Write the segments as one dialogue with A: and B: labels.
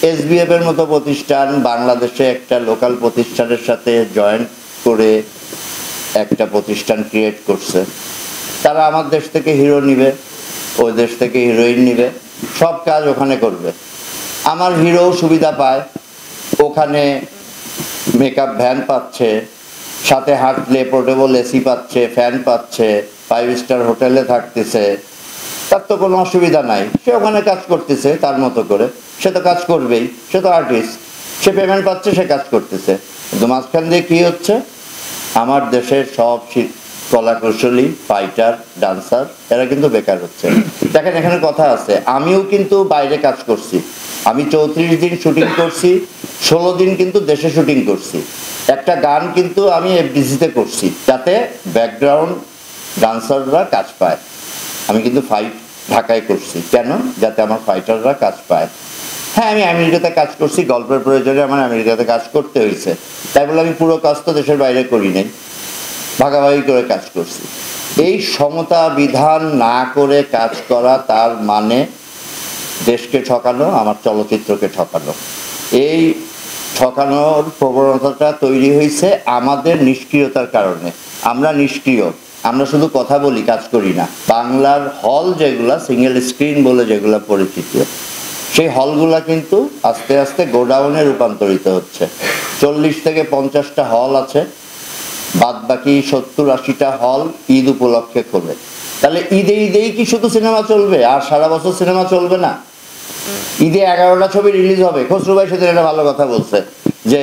A: SBF এর মতো প্রতিষ্ঠান বাংলাদেশে একটা লোকাল প্রতিষ্ঠানের সাথে জয়েন্ট করে একটা প্রতিষ্ঠান ক্রিয়েট করছে। তারা আমার দেশ থেকে হিরো নিবে, ওই দেশ থেকে হিরোইন নিবে, সব কাজ ওখানে করবে। আমার হিরো সুবিধা পায়, ওখানে মেকআপ ভ্যান পাচ্ছে, সাথে হাঁটলে পোর্টেবল এসি পাচ্ছে, ফ্যান পাচ্ছে, 5 স্টার হোটেলে থাকতেছে, তার তো কোনো অসুবিধা নাই। সে ওখানে কাজ করতেছে তার মতো করে, সে তো কাজ করবেই, সে তো আর্টিস্ট, সে পেমেন্ট পাচ্ছে, সে কাজ করতেছে। কিন্তু মাঝখান দিয়ে কী হচ্ছে, আমার দেশের সব কলাকুশলী, ফাইটার, ডান্সার এরা কিন্তু বেকার হচ্ছে। দেখেন এখানে কথা আছে, আমিও কিন্তু বাইরে কাজ করছি, আমি 34 দিন শুটিং করছি, 16 দিন কিন্তু দেশে শুটিং করছি। একটা গান কিন্তু আমি এফডিসিতে করছি, যাতে ব্যাকগ্রাউন্ড ডান্সাররা কাজ পায়। আমি কিন্তু ফাইট ঢাকায় করছি, কেন? যাতে আমার ফাইটাররা কাজ পায়। হ্যাঁ, আমি আমেরিকাতে কাজ করছি, গল্পের প্রয়োজনে আমার আমেরিকাতে কাজ করতে হয়েছে, তাই বলে আমি পুরো কাজ তো দেশের বাইরে করি নাই, ভাগাভাগি করে কাজ করছি। এই সমতা বিধান না করে কাজ করা, তার মানে দেশকে ঠকানো, আমার চলচ্চিত্রকে ঠকানো। এই ঠকানোর প্রবণতাটা তৈরি হয়েছে আমাদের নিষ্ক্রিয়তার কারণে। আমরা নিষ্ক্রিয়, আমরা শুধু কথা বলি, কাজ করি না। বাংলার হল যেগুলা সিঙ্গেল স্ক্রিন বলে যেগুলা পরিচিত, সেই হলগুলা কিন্তু আস্তে আস্তে গোডাউনে রূপান্তরিত হচ্ছে। 40 থেকে 50টা হল আছে, বাদ বাকি 70-80টা হল ঈদ উপলক্ষে খোলে। তাহলে ঈদেই কি শুধু সিনেমা চলবে আর সারা বছর সিনেমা চলবে না? ঈদে 11টা ছবি রিলিজ হবে। খসরু ভাই সেদিন একটা ভালো কথা বলছে যে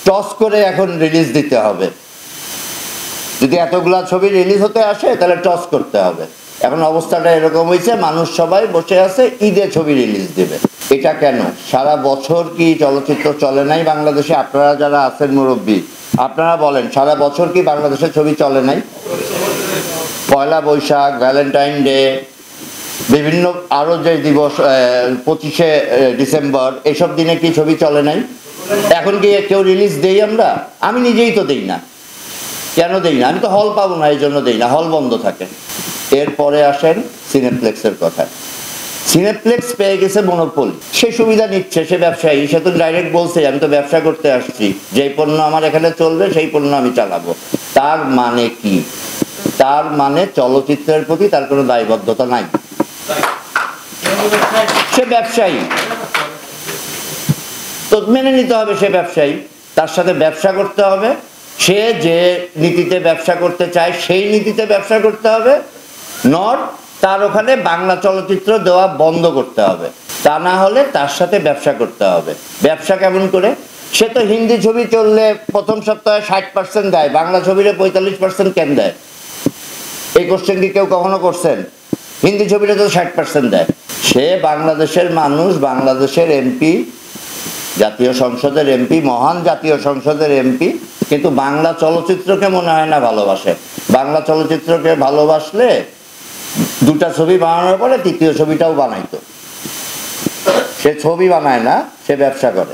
A: টস করে এখন রিলিজ দিতে হবে। যদি এতগুলা ছবি রিলিজ হতে আসে তাহলে টস করতে হবে। এখন অবস্থাটা এরকম হয়েছে, মানুষ সবাই বসে আছে, ঈদে ছবি রিলিজ দেবে। এটা কেন? সারা বছর কি চলচ্চিত্র চলে নাই বাংলাদেশে? আপনারা যারা আছেন মুরব্বী, আপনারা বলেন, সারা বছর কি বাংলাদেশে ছবি চলে নাই? পয়লা বৈশাখ, ভ্যালেন্টাইন ডে, বিভিন্ন আরো যে দিবস, 25শে ডিসেম্বর, এসব দিনে কি ছবি চলে নাই? এখন কি কেউ রিলিজ দেই আমরা? আমি নিজেই তো দেই না। কেন দেই না? আমি তো হল পাবো না, এই জন্য দেই না, হল বন্ধ থাকে। এরপরে আসেন সিনেপ্লেক্সের কথা। সিনেপ্লেক্স পেয়ে গেছে মনোপলি, সে সুবিধা নিচ্ছে, সে ব্যবসায়ী, সে তো ডাইরেক্ট বলছে আমি তো ব্যবসা করতে আসছি, যেই পণ্য আমার এখানে চলবে সেই পণ্য আমি চালাবো। তার মানে কি? তার মানে চলচ্চিত্রের প্রতি তার কোনো দায়বদ্ধতা নাই, সে ব্যবসায়ী, তো মেনে নিতে হবে সে ব্যবসায়ী, তার সাথে ব্যবসা করতে হবে। সে যে নীতিতে ব্যবসা করতে চায় সেই নীতিতে ব্যবসা করতে হবে, নট তার ওখানে বাংলা চলচ্চিত্র দেওয়া বন্ধ করতে হবে। তা না হলে তার সাথে ব্যবসা করতে হবে। ব্যবসা কেমন করে? সে তো হিন্দি ছবি চললে প্রথম সপ্তাহে 60% দেয়, বাংলা ছবিরে 45% কেন দেয়? এই কোশ্চেন কি কেউ কখনো করছেন? হিন্দি ছবিটা তো 60% দেয়। সে বাংলাদেশের মানুষ, বাংলাদেশের এমপি, জাতীয় সংসদের এমপি, মহান জাতীয় সংসদের এমপি, কিন্তু বাংলা চলচ্চিত্রকে মনে হয় না ভালোবাসে। বাংলা চলচ্চিত্রকে ভালোবাসলে 2টা ছবি বানানোর পরে 3য় ছবিটাও বানাইতো। সে ছবি বানায় না, সে ব্যবসা করে।